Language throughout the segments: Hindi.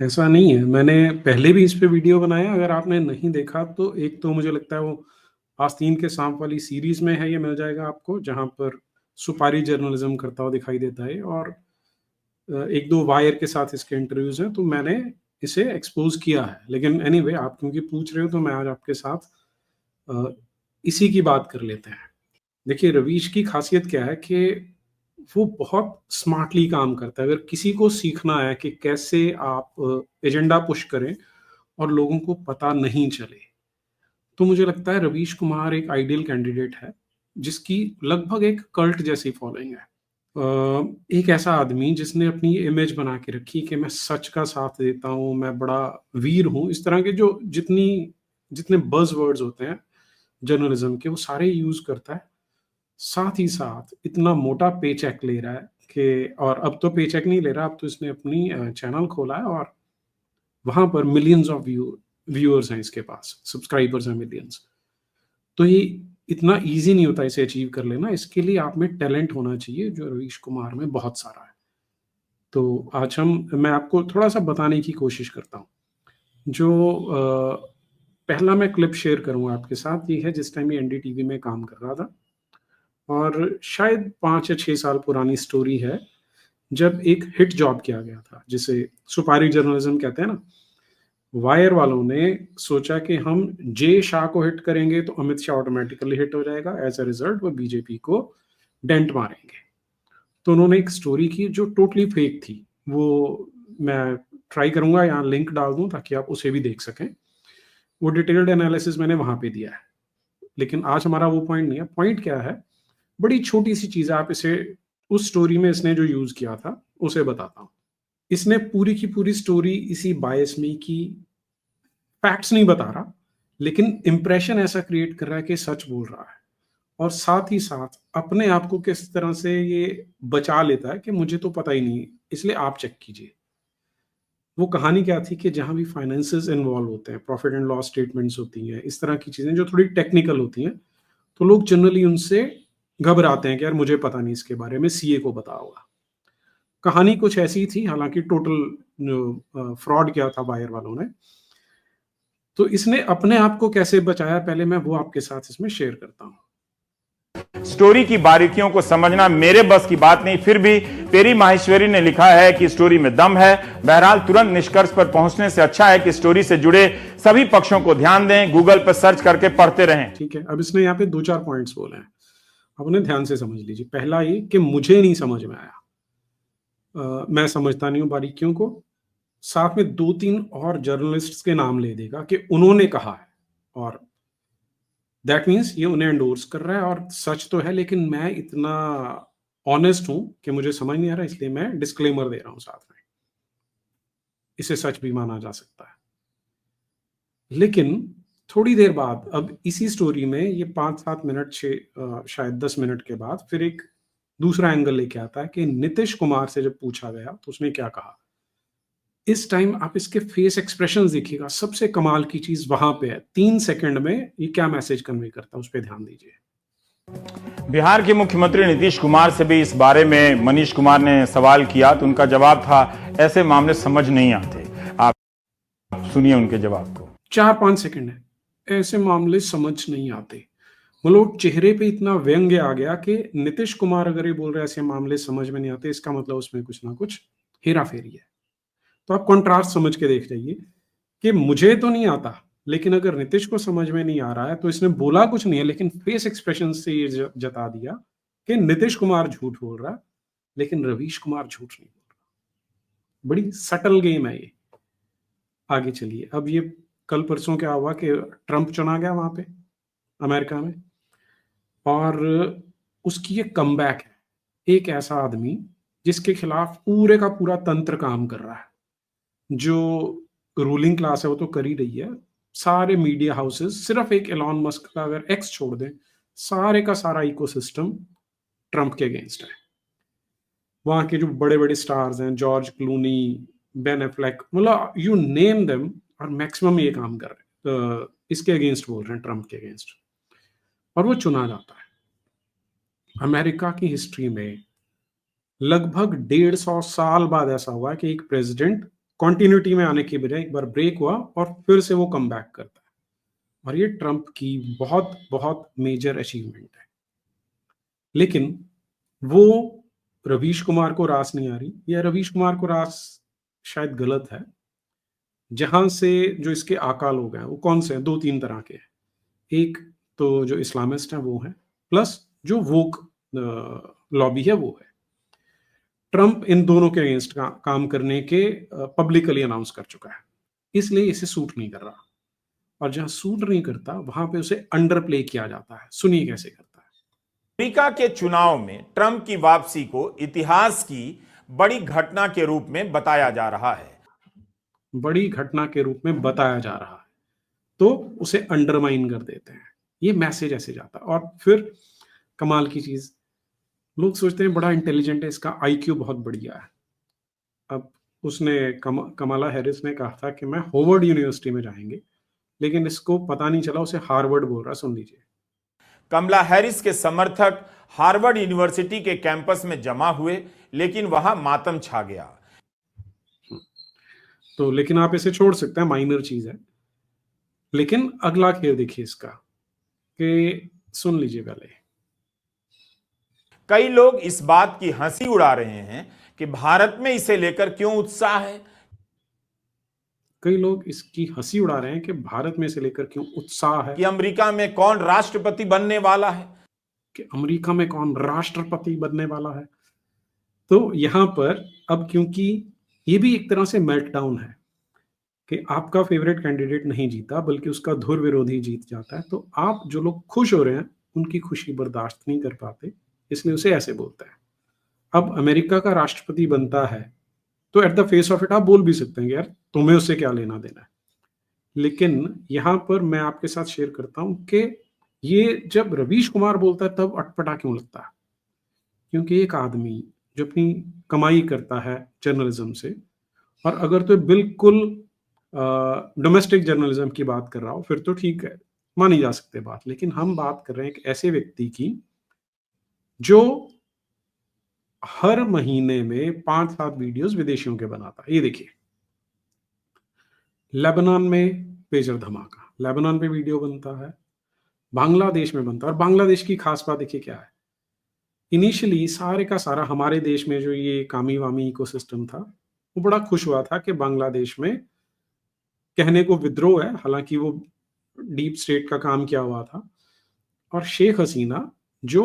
ऐसा नहीं है, मैंने पहले भी इस पे वीडियो बनाया, अगर आपने नहीं देखा तो एक तो मुझे लगता है वो आस्तीन के साँप वाली सीरीज़ में है, ये मिल जाएगा आपको, जहाँ पर सुपारी जर्नलिज़्म करता हुआ दिखाई देता है और 1-2 वायर के साथ इसके इंटरव्यूज़ हैं, तो मैंने इसे एक्सपोज़ किया है। लेकिन एनीवे आप क्योंकि पूछ रहे हो तो मैं आज आपके साथ अ, इसी की बात कर लेते हैं। देखिए रवीश की ख़ासियत क्या है कि वो बहुत स्मार्टली काम करता है। अगर किसी को सीखना है कि कैसे आप एजेंडा पुश करें और लोगों को पता नहीं चले, तो मुझे लगता है रवीश कुमार एक आइडियल कैंडिडेट है, जिसकी लगभग एक कल्ट जैसी फॉलोइंग है। एक ऐसा आदमी जिसने अपनी इमेज बना के रखी कि मैं सच का साथ देता हूँ, मैं बड़ा वीर हूँ, इस तरह के जो जितने बज़वर्ड्स होते हैं जर्नलिज़्म के, वो सारे यूज़ करता है। साथ ही साथ इतना मोटा पेचेक ले रहा है कि और अब तो पेचेक नहीं ले रहा, अब तो इसने अपनी चैनल खोला है और वहाँ पर मिलियंस ऑफ व्यूअर्स हैं इसके पास, सब्सक्राइबर्स हैं मिलियंस। तो ये इतना ईज़ी नहीं होता इसे अचीव कर लेना, इसके लिए आप में टैलेंट होना चाहिए, जो रवीश कुमार में बहुत सारा है। तो आज मैं आपको थोड़ा-सा बताने की कोशिश करता हूँ। जो पहला मैं क्लिप शेयर करूँगा आपके साथ, ये है जिस टाइम ये एनडीटीवी में काम कर रहा था और शायद 5 या 6 साल पुरानी स्टोरी है, जब एक हिट जॉब किया गया था, जिसे सुपारी जर्नलिज़्म कहते हैं ना। वायर वालों ने सोचा कि हम जे शाह को हिट करेंगे तो अमित शाह ऑटोमेटिकली हिट हो जाएगा, एज़ अ रिज़ल्ट वो बीजेपी को डेंट मारेंगे। तो उन्होंने एक स्टोरी की जो टोटली फेक थी। वो मैं ट्राई करूँगा यहाँ लिंक डाल दूँ ताकि आप उसे भी देख सकें। वो डिटेल्ड एनालिसिस मैंने वहाँ पे दिया है। लेकिन आज हमारा वो पॉइंट नहीं है। पॉइंट क्या है, बड़ी छोटी-सी चीज़ है, आप इसे उस स्टोरी में इसने जो यूज़ किया था, उसे बताता हूँ। इसने पूरी की पूरी स्टोरी इसी बायस में की, फैक्ट्स नहीं बता रहा, लेकिन इंप्रेशन ऐसा क्रिएट कर रहा है कि सच बोल रहा है और साथ ही साथ अपने आप को किस तरह से ये बचा लेता है कि मुझे तो पता ही नहीं, इसलिए आप चेक कीजिए। वो कहानी क्या थी कि जहाँ भी फाइनेंसेस इन्वॉल्व होते हैं, प्रॉफिट एंड लॉस स्टेटमेंट्स होती हैं, इस तरह की चीज़ें जो थोड़ी टेक्निकल होती हैं, तो लोग जनरली उनसे घबराते हैं कि यार मुझे पता नहीं इसके बारे में, सीए को पता होगा। कहानी कुछ ऐसी थी, हालाँकि टोटल फ्रॉड किया था बायर वालों ने। तो इसने अपने आप को कैसे बचाया, पहले मैं वो आपके साथ इसमें शेयर करता हूँ। स्टोरी की बारीकियों को समझना मेरे बस की बात नहीं, फिर भी पेरी माहेश्वरी ने लिखा है कि स्टोरी में दम है। बहरहाल तुरंत निष्कर्ष पर पहुंचने से अच्छा है कि स्टोरी से जुड़े सभी पक्षों को ध्यान दें, गूगल पर सर्च करके पढ़ते रहें। ठीक है, अब इसने यहाँ पे 2-4 पॉइंट्स बोले हैं। अब उन्हें ध्यान से समझ लीजिए। पहला ये कि मुझे नहीं समझ में आया। मैं समझता नहीं हूँ बारीकियों को। साथ में 2-3 और जर्नलिस्ट्स के नाम ले देगा कि उन्होंने कहा है और दैट मीन्स ये उन्हें एंडोर्स कर रहा है और सच तो है, लेकिन मैं इतना ऑनेस्ट हूँ कि मुझे समझ नहीं आ रहा, इसलिए मैं डिस्क्लेमर दे रहा हूँ साथ में। इसे सच भी माना जा सकता है। लेकिन थोड़ी देर बाद अब इसी स्टोरी में ये 5-7 मिनट शायद 10 मिनट के बाद फिर एक दूसरा एंगल लेके आता है कि नीतीश कुमार से जब पूछा गया तो उसने क्या कहा। इस टाइम आप इसके फेस एक्सप्रेशंस देखिएगा, सबसे कमाल की चीज़ वहाँ पे है। 3 सेकंड में ये क्या मैसेज कन्वे करता है, उस पे ध्यान दीजिए। बिहार के मुख्यमंत्री नीतीश कुमार से भी इस बारे में मनीष कुमार ने सवाल किया तो उनका जवाब था, ऐसे मामले समझ नहीं आते। आप सुनिए उनके जवाब को। 4-5 सेकंड है, ऐसे मामले समझ नहीं आते। मतलब चेहरे पे इतना व्यंग्य आ गया कि नीतीश कुमार अगर ये बोल रहे हैं ऐसे मामले समझ में नहीं आते, इसका मतलब उसमें कुछ ना कुछ हेरा-फेरी है। तो आप कंट्रास्ट समझ के देख जाइए कि मुझे तो नहीं आता, लेकिन अगर नीतीश को समझ में नहीं आ रहा है, तो इसने बोला कुछ नहीं है, लेकिन फेस एक्सप्रेशन से ये जता दिया कि नीतीश कुमार झूठ बोल रहा है, लेकिन रवीश कुमार झूठ नहीं बोल रहा। बड़ी सटल गेम है ये। आगे चलिए, अब ये कल परसों क्या हुआ कि ट्रंप चुना गया वहां पे अमेरिका में और उसकी ये कमबैक है। एक ऐसा आदमी जिसके खिलाफ पूरे का पूरा तंत्र काम कर रहा है, जो रूलिंग क्लास है वो तो कर ही रही है, सारे मीडिया हाउसेस, सिर्फ एक एलॉन मस्क का अगर एक्स छोड़ दें, सारे का सारा इकोसिस्टम ट्रंप के अगेंस्ट है। वहाँ के जो बड़े-बड़े स्टार्स हैं, जॉर्ज क्लूनी, बेन एफ्लेक, मतलब यू नेम देम, और मैक्सिमम ये काम कर रहे हैं। इसके अगेंस्ट बोल रहे हैं, ट्रंप के अगेंस्ट, और वो चुना जाता है। अमेरिका की हिस्ट्री में लगभग 150 साल बाद ऐसा हुआ कि एक प्रेसिडेंट कंटिन्यूटी में आने के बजाय एक बार ब्रेक हुआ और फिर से वो कम बैक करता है, और ये ट्रंप की बहुत बहुत मेजर अचीवमेंट है। लेकिन वो रवीश कुमार को रास नहीं आ रही, या रवीश कुमार को रास शायद गलत है। जहां से जो इसके आका लोग हैं वो कौन से हैं, दो तीन तरह के हैं। एक तो जो इस्लामिस्ट हैं वो हैं, प्लस जो वोक लॉबी है वो है। ट्रंप इन दोनों के अगेंस्ट काम करने के पब्लिकली अनाउंस कर चुका है, इसलिए इसे सूट नहीं कर रहा। और जहां सूट नहीं करता वहां पे उसे अंडर प्ले किया जाता है। सुनिए कैसे करता है। अमेरिका के चुनाव में ट्रंप की वापसी को इतिहास की बड़ी घटना के रूप में बताया जा रहा है। बड़ी घटना के रूप में बताया जा रहा है, तो उसे अंडरमाइन कर देते हैं। ये मैसेज ऐसे जाता है। और फिर कमाल की चीज, लोग सोचते हैं बड़ा इंटेलिजेंट है, इसका आईक्यू बहुत बढ़िया है। अब उसने कमाला हैरिस ने कहा था कि मैं होवर्ड यूनिवर्सिटी में जाएंगे, लेकिन इसको पता नहीं चला, उसे हार्वर्ड बोल रहा। सुन लीजिए। कमला हैरिस के समर्थक हार्वर्ड यूनिवर्सिटी के कैंपस में जमा हुए, लेकिन वहां मातम छा गया। तो लेकिन आप इसे छोड़ सकते हैं, माइनर चीज है। लेकिन अगला खेल देखिए इसका, कि सुन लीजिए पहले। कई लोग इस बात की हंसी उड़ा रहे हैं कि भारत में इसे लेकर क्यों उत्साह है। कई लोग इसकी हंसी उड़ा रहे हैं कि भारत में इसे लेकर क्यों उत्साह है, कि अमेरिका में कौन राष्ट्रपति बनने वाला है। कि अमेरिका में कौन राष्ट्रपति बनने वाला है। तो यहां पर अब क्योंकि ये भी एक तरह से मेल्टडाउन है कि आपका फेवरेट कैंडिडेट नहीं जीता बल्कि उसका धुर विरोधी जीत जाता है, तो आप जो लोग खुश हो रहे हैं उनकी खुशी बर्दाश्त नहीं कर पाते, इसलिए उसे ऐसे बोलता है। अब अमेरिका का राष्ट्रपति बनता है तो at the face of it आप बोल भी सकते हैं कि यार तुम्हें उससे क्या लेना देना है। लेकिन यहां पर मैं आपके साथ शेयर करता हूं कि ये जब रवीश कुमार बोलता है तब अटपटा क्यों लगता है, क्योंकि एक आदमी जो अपनी कमाई करता है जर्नलिज्म से, और अगर तो बिल्कुल डोमेस्टिक जर्नलिज्म की बात कर रहा हो फिर तो ठीक है, मानी जा सकती है बात। लेकिन हम बात कर रहे हैं एक ऐसे व्यक्ति की जो हर महीने में 5-7 वीडियोस विदेशियों के बनाता है। ये देखिए, लेबनान में पेजर धमाका, लेबनान पे वीडियो बनता है, बांग्लादेश में बनता है। और बांग्लादेश की खास बात देखिए क्या है, इनिशियली सारे का सारा हमारे देश में जो ये कामी वामी इकोसिस्टम था वो बड़ा खुश हुआ था कि बांग्लादेश में कहने को विद्रोह है, हालांकि वो डीप स्टेट का काम किया हुआ था। और शेख हसीना जो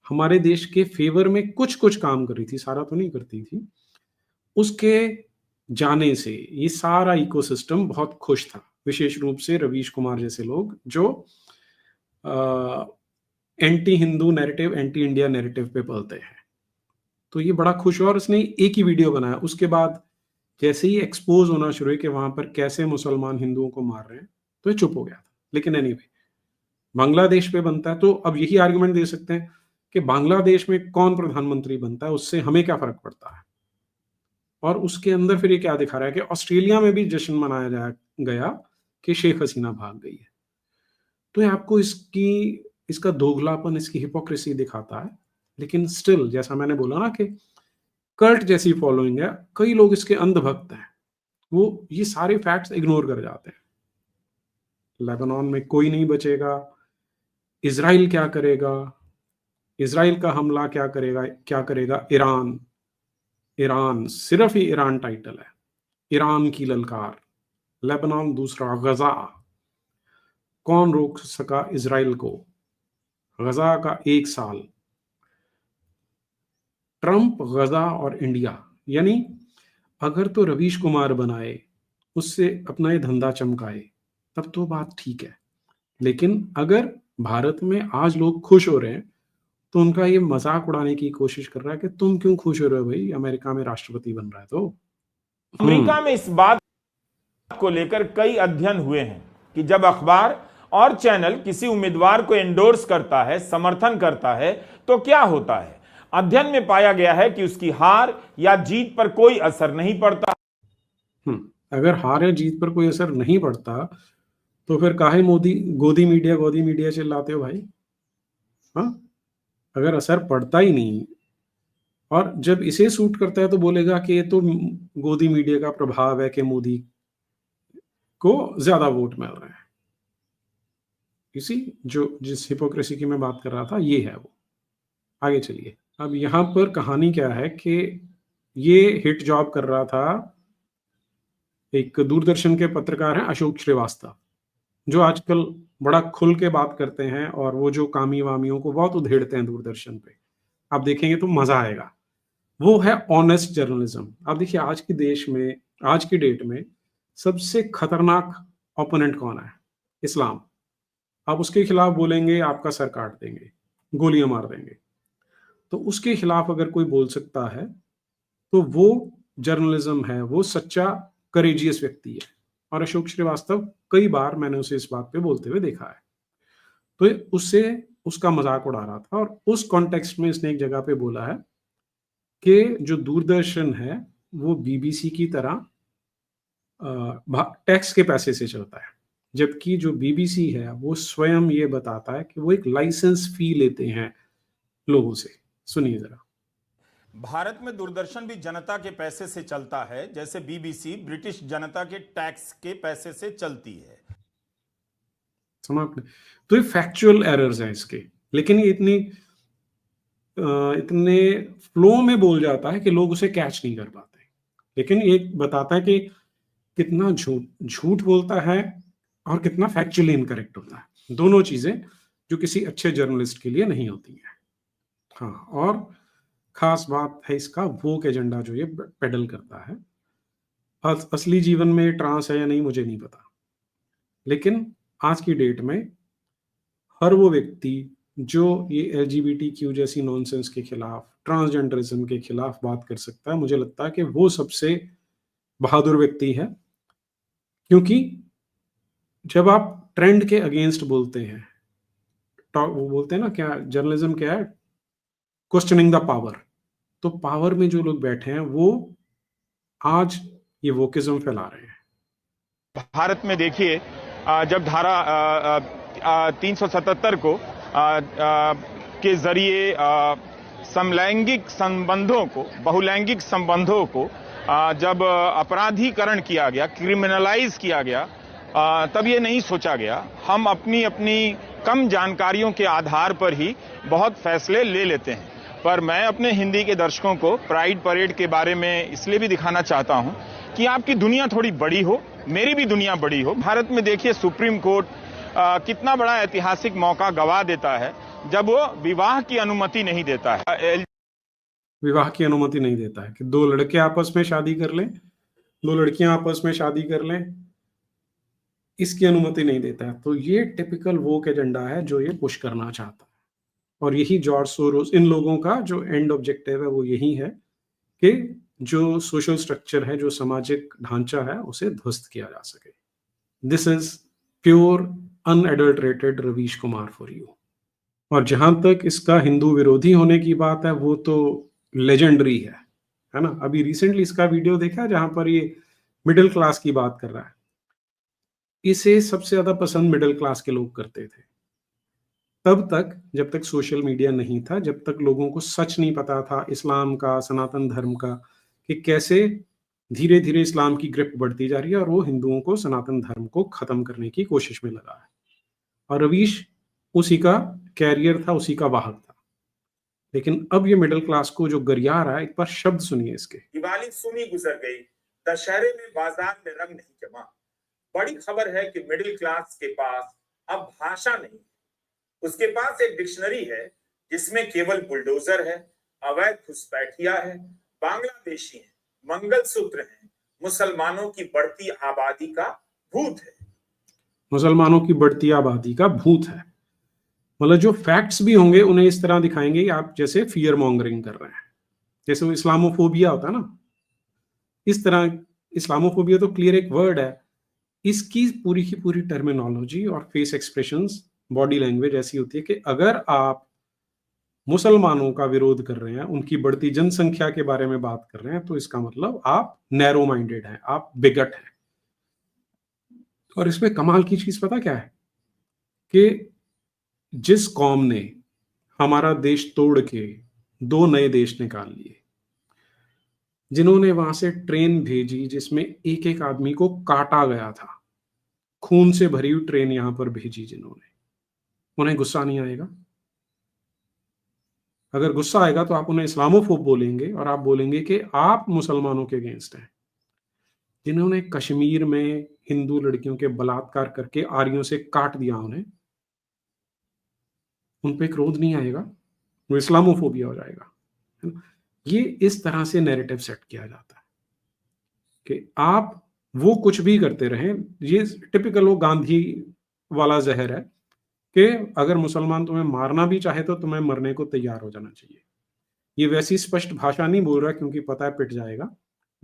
हमारे देश के फेवर में कुछ कुछ काम कर रही थी, सारा तो नहीं करती थी, उसके जाने से ये सारा इकोसिस्टम बहुत खुश था, विशेष रूप से रवीश कुमार जैसे लोग जो anti Hindu narrative, anti India narrative पे पलते हैं। तो ये बड़ा खुश हुआ और उसने एक ही वीडियो बनाया। उसके बाद जैसे ही एक्सपोज होना शुरू हुई कि वहां पर कैसे मुसलमान हिंदुओं को मार रहे हैं, तो ये चुप हो गया था। लेकिन एनीवे, बांग्लादेश पे बनता है तो अब यही आर्गुमेंट दे सकते हैं कि बांग्लादेश में कौन प्रधानमंत्री बनता है उससे हमें क्या फर्क पड़ता है। और उसके अंदर फिर ये क्या दिखा रहा है कि ऑस्ट्रेलिया में भी जश्न मनाया गया कि शेख हसीना भाग गई है। तो ये आपको इसका दोगलापन, इसकी हिपोक्रेसी दिखाता है। लेकिन स्टिल जैसा मैंने बोला ना कि कल्ट जैसी फॉलोइंग है, कई लोग इसके अंधभक्त हैं, वो ये सारे फैक्ट्स इग्नोर कर जाते हैं। लेबनान में कोई नहीं बचेगा, इजराइल क्या करेगा, इजराइल का हमला क्या करेगा ईरान, ईरान सिर्फ ही ईरान टाइटल है, ईरान की ललकार, लेबनान दूसरा, गजा, कौन रोक सका इजराइल को, गजा का 1 साल, ट्रंप, गजा और इंडिया। यानी अगर तो रवीश कुमार बनाए, उससे अपना ये धंधा चमकाए, तब तो बात ठीक है। लेकिन अगर भारत में आज लोग खुश हो रहे हैं तो उनका ये मजाक उड़ाने की कोशिश कर रहा है कि तुम क्यों खुश हो रहे हो भाई, अमेरिका में राष्ट्रपति बन रहा है तो। अमेरिका में इस बात को लेकर कई अध्ययन हुए हैं कि जब अखबार और चैनल किसी उम्मीदवार को एंडोर्स करता है, समर्थन करता है, तो क्या होता है। अध्ययन में पाया गया है कि उसकी हार या जीत पर कोई असर नहीं पड़ता। अगर हार या जीत पर कोई असर नहीं पड़ता तो फिर काहे गोदी मीडिया चिल्लाते हो भाई। हाँ, अगर असर पड़ता ही नहीं और जब इसे सूट करता है तो बोलेगा कि ये तो गोदी मीडिया का प्रभाव है कि मोदी को ज़्यादा वोट मिल रहे हैं। इसी जो जिस हिपोक्रेसी की मैं बात कर रहा था, ये है वो। आगे चलिए। अब यहाँ पर कहानी क्या है कि ये हिट जॉब कर रहा था, एक दूरदर्शन के पत्रकार हैं अशोक श्रीवास्तव, जो आजकल बड़ा खुल के बात करते हैं और वो जो कामी-वामियों को बहुत उधेड़ते हैं दूरदर्शन पे। आप देखेंगे तो मज़ा आएगा। वो है ऑनेस्ट जर्नलिज्म। आप देखिए आज के देश में, आज की डेट में सबसे खतरनाक ओपोनेंट कौन है? इस्लाम। आप उसके खिलाफ बोलेंगे, आपका सर काट देंगे, गोलियाँ मार देंगे। तो उसके खिलाफ अगर कोई बोल सकता है, तो वो जर्नलिज्म है, वो सच्चा करेजियस व्यक्ति है। और अशोक श्रीवास्तव कई बार मैंने उसे इस बात पे बोलते हुए देखा है। तो उससे उसका मज़ाक उड़ा रहा था और उस कॉन्टेक्स्ट में इसने एक जगह पे बोला है कि जो दूरदर्शन है, वो बीबीसी की तरह टैक्स के पैसे से चलता है। जबकि जो बीबीसी है, वो स्वयं ये बताता है कि वो एक लाइसेंस फी लेते हैं लोगों से। सुनिए ज़रा। भारत में दूरदर्शन भी जनता के पैसे से चलता है, जैसे बीबीसी ब्रिटिश जनता के टैक्स के पैसे से चलती है। सुना आपने? तो ये फैक्चुअल एरर्स हैं इसके, लेकिन ये इतने फ्लो में बोल जाता है कि लोग उसे कैच नहीं कर पाते। लेकिन ये बताता है कि कितना झूठ बोलता है और कितना फैक्चुअली इनकरेक्ट होता है। दोनों चीजें जो किसी अच्छे जर्नलिस्ट के लिए नहीं होती हैं। हाँ, और खास बात है इसका वोक एजेंडा जो ये पेडल करता है। असली जीवन में ट्रांस है या नहीं मुझे नहीं पता, लेकिन आज की डेट में हर वो व्यक्ति जो ये एलजीबीटीक्यू जैसी नॉनसेंस के खिलाफ, ट्रांसजेंडरिज्म के खिलाफ बात कर सकता है, मुझे लगता है कि वो सबसे बहादुर व्यक्ति है। क्योंकि जब आप ट्रेंड के अगेंस्ट बोलते हैं, वो बोलते हैं ना, क्या जर्नलिज्म क्या है? Questioning the power. तो पावर में जो लोग बैठे हैं वो आज ये वोकिज्म फैला रहे हैं। भारत में देखिए, जब धारा 377 को के जरिए समलैंगिक संबंधों को, बहुलैंगिक संबंधों को जब अपराधीकरण किया गया, क्रिमिनलाइज किया गया, तब ये नहीं सोचा गया। हम अपनी अपनी कम जानकारियों के आधार पर ही बहुत फैसले ले लेते हैं। पर मैं अपने हिंदी के दर्शकों को प्राइड परेड के बारे में इसलिए भी दिखाना चाहता हूं कि आपकी दुनिया थोड़ी बड़ी हो, मेरी भी दुनिया बड़ी हो। भारत में देखिए सुप्रीम कोर्ट कितना बड़ा ऐतिहासिक मौका गवा देता है जब वो विवाह की अनुमति नहीं देता है। विवाह की अनुमति नहीं देता है कि दो लड़के आपस में शादी कर लें, दो लड़कियां आपस में शादी कर लें, इसकी अनुमति नहीं देता है। तो ये टिपिकल वोक एजेंडा है जो ये पुश करना चाहता है। और यही जॉर्ज सोरोस, इन लोगों का जो एंड ऑब्जेक्टिव है वो यही है कि जो सोशल स्ट्रक्चर है, जो सामाजिक ढांचा है, उसे ध्वस्त किया जा सके। This is pure unadulterated Ravish Kumar for you. और जहां तक इसका हिंदू विरोधी होने की बात है, वो तो लेजेंडरी है ना। अभी रिसेंटली इसका वीडियो देखा जहां पर ये मिडिल क्लास की बात कर रहा है। इसे सबसे ज्यादा पसंद मिडिल क्लास के लोग करते थे, तब तक जब तक सोशल मीडिया नहीं था, जब तक लोगों को सच नहीं पता था इस्लाम का, सनातन धर्म का, कि कैसे धीरे धीरे इस्लाम की ग्रिप बढ़ती जा रही है और वो हिंदुओं को, सनातन धर्म को खत्म करने की कोशिश में लगा है। और रवीश उसी का कैरियर था, उसी का वाहक था। लेकिन अब ये मिडिल क्लास को जो गरिया रहा है, एक बार शब्द सुनिए इसके। दिवाली सुनी गुजर गई, दशहरे में बाजार में रंग नहीं जमा। बड़ी खबर है कि मिडिल क्लास के पास अब भाषा नहीं, उसके पास एक डिक्शनरी है जिसमें केवल बुलडोजर है, अवैध घुसपैठिया है, बांग्लादेशी है, मंगलसूत्र है, मुसलमानों की बढ़ती आबादी का भूत है। मुसलमानों की बढ़ती आबादी का भूत है। मतलब जो फैक्ट्स भी होंगे उन्हें इस तरह दिखाएंगे कि आप जैसे फियर मॉन्गरिंग कर रहे हैं, जैसे वो इस्लामोफोबिया होता है ना, इस तरह। इस्लामोफोबिया तो क्लियर एक वर्ड है। इसकी पूरी की पूरी टर्मिनोलॉजी और फेस एक्सप्रेशंस, बॉडी लैंग्वेज ऐसी होती है कि अगर आप मुसलमानों का विरोध कर रहे हैं, उनकी बढ़ती जनसंख्या के बारे में बात कर रहे हैं, तो इसका मतलब आप नैरो माइंडेड हैं, आप बिगट हैं। और इसमें कमाल की चीज पता क्या है कि जिस कौम ने हमारा देश तोड़ के 2 नए देश निकाल लिए, जिन्होंने वहां से ट्रेन भेजी जिसमें एक एक आदमी को काटा गया था, खून से भरी हुई ट्रेन यहां पर भेजी जिन्होंने, उन्हें गुस्सा नहीं आएगा? अगर गुस्सा आएगा तो आप उन्हें इस्लामोफोब बोलेंगे और आप बोलेंगे कि आप मुसलमानों के अगेंस्ट हैं। जिन्होंने कश्मीर में हिंदू लड़कियों के बलात्कार करके आर्यों से काट दिया उन्हें, उन पे क्रोध नहीं आएगा? वो इस्लामोफोबिया हो जाएगा, है ना? ये इस तरह से नैरेटिव सेट किया जाता है कि आप वो कुछ भी करते रहें। ये टिपिकल वो गांधी वाला जहर है कि अगर मुसलमान तुम्हें मारना भी चाहे तो तुम्हें मरने को तैयार हो जाना चाहिए। ये वैसी स्पष्ट भाषा नहीं बोल रहा क्योंकि पता है पिट जाएगा,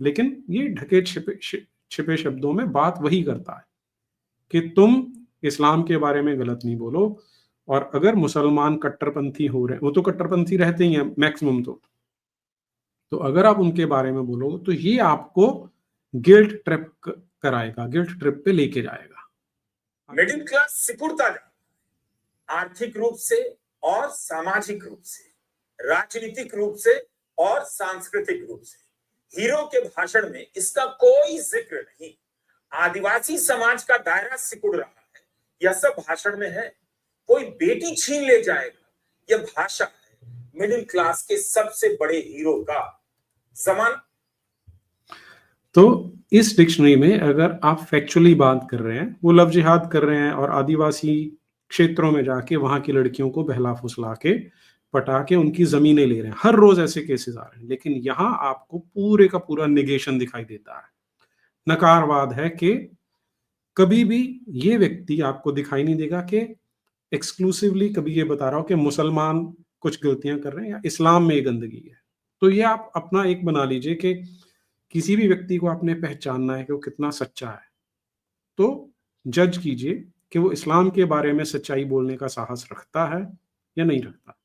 लेकिन ये ढके छिपे शब्दों में बात वही करता है कि तुम इस्लाम के बारे में गलत नहीं बोलो, और अगर मुसलमान कट्टरपंथी हो रहे हैं, वो तो कट्टरपंथी रहते ही हैं मैक्सिमम, तो अगर आप उनके बारे में बोलोगे तो ये आपको गिल्ट ट्रिप कराएगा, गिल्ट ट्रिप पे लेके जाएगा। मिडिल क्लास सिकुड़ता जा, आर्थिक रूप से और सामाजिक रूप से, राजनीतिक रूप से और सांस्कृतिक रूप से। हीरो के भाषण में इसका कोई जिक्र नहीं। आदिवासी समाज का दायरा सिकुड़ रहा है, यह सब भाषण में है। कोई बेटी छीन ले जाएगा, यह भाषा है मिडिल क्लास के सबसे बड़े हीरो का। जमान तो इस डिक्शनरी में अगर आप फैक्चुअली बात कर रहे हैं, वो लव जिहाद कर रहे हैं और आदिवासी क्षेत्रों में जाके वहां की लड़कियों को बहला फुसला के पटा के उनकी जमीनें ले रहे हैं, हर रोज ऐसे केसेस आ रहे हैं, लेकिन यहां आपको पूरे का पूरा निगेशन दिखाई देता है, नकारवाद है कि कभी भी ये व्यक्ति आपको दिखाई नहीं देगा कि एक्सक्लूसिवली कभी ये बता रहा हो कि मुसलमान कुछ गलतियां कर रहे हैं या इस्लाम में ये गंदगी है। तो ये आप अपना एक बना लीजिए कि किसी भी व्यक्ति को आपने पहचानना है कि वो कितना सच्चा है, तो जज कीजिए कि वो इस्लाम के बारे में सच्चाई बोलने का साहस रखता है या नहीं रखता।